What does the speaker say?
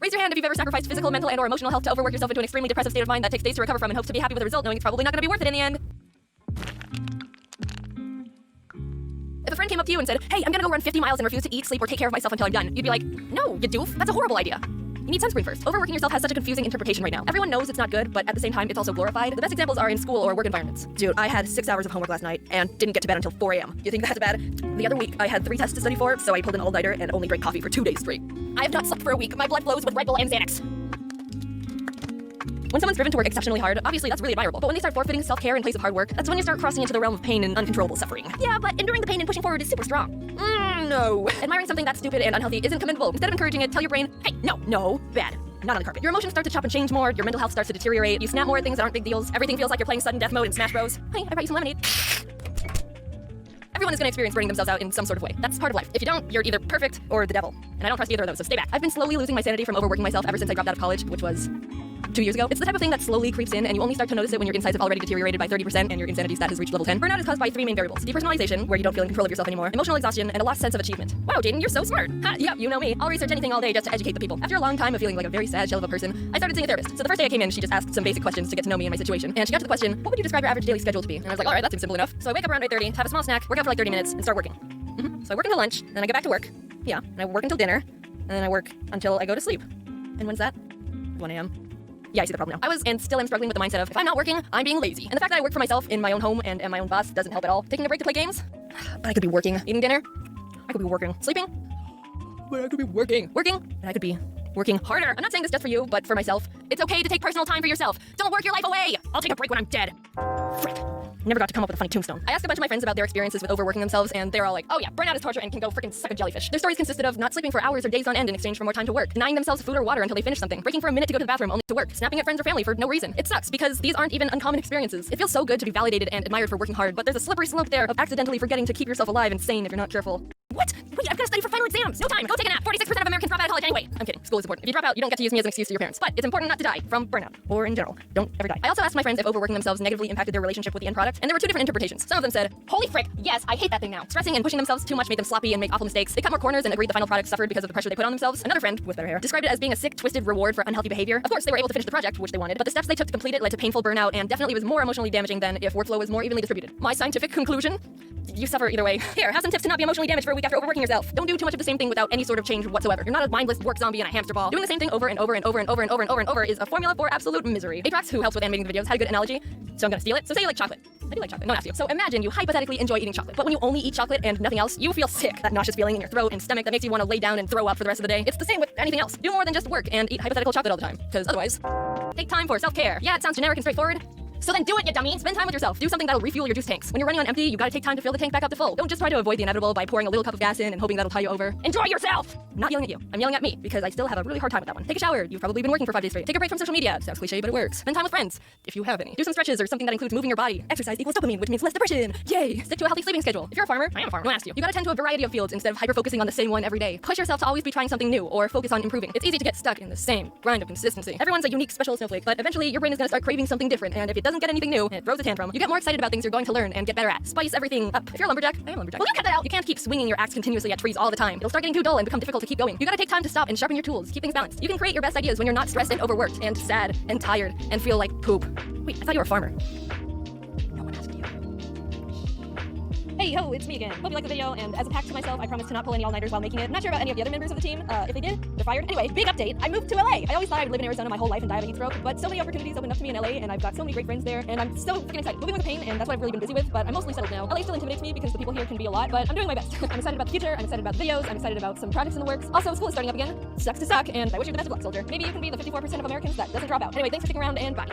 Raise your hand if you've ever sacrificed physical, mental, and/or emotional health to overwork yourself into an extremely depressive state of mind that takes days to recover from and hopes to be happy with the result, knowing it's probably not going to be worth it in the end. If a friend came up to you and said, hey, I'm gonna go run 50 miles and refuse to eat, sleep, or take care of myself until I'm done, you'd be like, no, you doof, that's a horrible idea. You need sunscreen first. Overworking yourself has such a confusing interpretation right now. Everyone knows it's not good, but at the same time, it's also glorified. The best examples are in school or work environments. Dude, I had 6 hours of homework last night and didn't get to bed until 4 a.m. You think that's bad? The other week, I had 3 tests to study for, so I pulled an all-nighter and only drank coffee for 2 days straight. I have not slept for a week. My blood flows with Red Bull and Xanax. When someone's driven to work exceptionally hard, obviously that's really admirable. But when they start forfeiting self-care in place of hard work, that's when you start crossing into the realm of pain and uncontrollable suffering. Yeah, but enduring the pain and pushing forward is super strong. No. Admiring something that's stupid and unhealthy isn't commendable. Instead of encouraging it, tell your brain, hey, no, bad. Not on the carpet. Your emotions start to chop and change more, your mental health starts to deteriorate, you snap more at things that aren't big deals, everything feels like you're playing sudden death mode in Smash Bros. Hey, I brought you some lemonade. Everyone is going to experience burning themselves out in some sort of way. That's part of life. If you don't, you're either perfect or the devil. And I don't trust either of those, so stay back. I've been slowly losing my sanity from overworking myself ever since I dropped out of college, which was 2 years ago. It's the type of thing that slowly creeps in, and you only start to notice it when your insides have already deteriorated by 30% and your insanity stat has reached level 10. Burnout is caused by 3 main variables: depersonalization, where you don't feel in control of yourself anymore, emotional exhaustion, and a lost sense of achievement. Wow, Jaiden, you're so smart. Ha, yeah, you know me. I'll research anything all day just to educate the people. After a long time of feeling like a very sad shell of a person, I started seeing a therapist. So the first day I came in, she just asked some basic questions to get to know me and my situation, and she got to the question, what would you describe your average daily schedule to be? And I was like, alright, that seems simple enough. So I wake up around 8:30, have a small snack, work out for like 30 minutes, and start working. So I work until lunch, then I get back to work. Yeah, and I work until dinner, and then I work until I go to sleep. And when's that? 1 a.m. Yeah, I see the problem now. I was and still am struggling with the mindset of, if I'm not working, I'm being lazy. And the fact that I work for myself in my own home and am my own boss doesn't help at all. Taking a break to play games? But I could be working. Eating dinner? I could be working. Sleeping? But I could be working. Working? And I could be working harder. I'm not saying this just for you, but for myself. It's okay to take personal time for yourself. Don't work your life away. I'll take a break when I'm dead. Frick. Never got to come up with a funny tombstone. I asked a bunch of my friends about their experiences with overworking themselves, and they're all like, oh yeah, burnout is torture and can go freaking suck a jellyfish. Their stories consisted of not sleeping for hours or days on end in exchange for more time to work, denying themselves food or water until they finish something, breaking for a minute to go to the bathroom only to work, snapping at friends or family for no reason. It sucks because these aren't even uncommon experiences. It feels so good to be validated and admired for working hard, but there's a slippery slope there of accidentally forgetting to keep yourself alive and sane if you're not careful. What? Wait, I've got to study for final exams. No time. Go take a nap. 46% of Americans drop out of college anyway. I'm kidding. School is important. If you drop out, you don't get to use me as an excuse to your parents. But it's important not to die from burnout, or in general. Don't ever die. I also asked my friends if overworking themselves negatively impacted their relationship with the end product, and there were 2 different interpretations. Some of them said, holy frick, yes, I hate that thing now. Stressing and pushing themselves too much made them sloppy and make awful mistakes. They cut more corners and agreed the final product suffered because of the pressure they put on themselves. Another friend, with better hair, described it as being a sick, twisted reward for unhealthy behavior. Of course, they were able to finish the project, which they wanted, but the steps they took to complete it led to painful burnout and definitely was more emotionally damaging than if workflow was more evenly distributed. My scientific conclusion? You suffer either way. Here, have some tips to not be emotionally damaged for a week after overworking yourself. Don't do too much of the same thing without any sort of change whatsoever. You're not a mindless work zombie in a hamster ball. Doing the same thing over and over and over and over and over and over and over is a formula for absolute misery. Atrax, who helps with animating the videos, had a good analogy, so I'm gonna steal it. So say you like chocolate. I do like chocolate. No one asked you. So imagine you hypothetically enjoy eating chocolate, but when you only eat chocolate and nothing else, you feel sick. That nauseous feeling in your throat and stomach that makes you want to lay down and throw up for the rest of the day. It's the same with anything else. Do more than just work and eat hypothetical chocolate all the time, because otherwise, take time for self-care. Yeah, it sounds generic and straightforward. So then do it, you dummy! Spend time with yourself. Do something that'll refuel your juice tanks. When you're running on empty, you gotta take time to fill the tank back up to full. Don't just try to avoid the inevitable by pouring a little cup of gas in and hoping that'll tie you over. Enjoy yourself! I'm not yelling at you. I'm yelling at me, because I still have a really hard time with that one. Take a shower. You've probably been working for 5 days straight. Take a break from social media. Sounds cliche, but it works. Spend time with friends, if you have any. Do some stretches or something that includes moving your body. Exercise equals dopamine, which means less depression. Yay! Stick to a healthy sleeping schedule. If you're a farmer, I am a farmer. No one asked you. You gotta tend to a variety of fields instead of hyper-focusing on the same one every day. Push yourself to always be trying something new, or focus on improving. It's easy to get stuck in the same grind of consistency. Everyone's a unique special snowflake, but eventually your brain is gonna start craving something different, and if it doesn't get anything new, it throws a tantrum. You get more excited about things you're going to learn and get better at. Spice everything up. If you're a lumberjack, I am a lumberjack. Well, you cut that out. You can't keep swinging your axe continuously at trees all the time. It'll start getting too dull and become difficult to keep going. You gotta take time to stop and sharpen your tools. Keep things balanced. You can create your best ideas when you're not stressed and overworked and sad and tired and feel like poop. Wait, I thought you were a farmer. No one asked you. Hey ho, it's me again. Hope you liked the video, and as a pact to myself, I promise to not pull any all-nighters while making it. I'm not sure about any of the other members of the team. If they did, they're fired. Anyway, big update. I moved to LA. I always thought I would live in Arizona my whole life and die of a heat stroke, but so many opportunities opened up to me in LA, and I've got so many great friends there, and I'm so freaking excited. Moving was a pain, and that's what I've really been busy with, but I'm mostly settled now. LA still intimidates me because the people here can be a lot, but I'm doing my best. I'm excited about the future, I'm excited about the videos, I'm excited about some projects in the works. Also, school is starting up again. Sucks to suck, and I wish you the best of luck, soldier. Maybe you can be the 54% of Americans that doesn't drop out. Anyway, thanks for sticking around, and bye.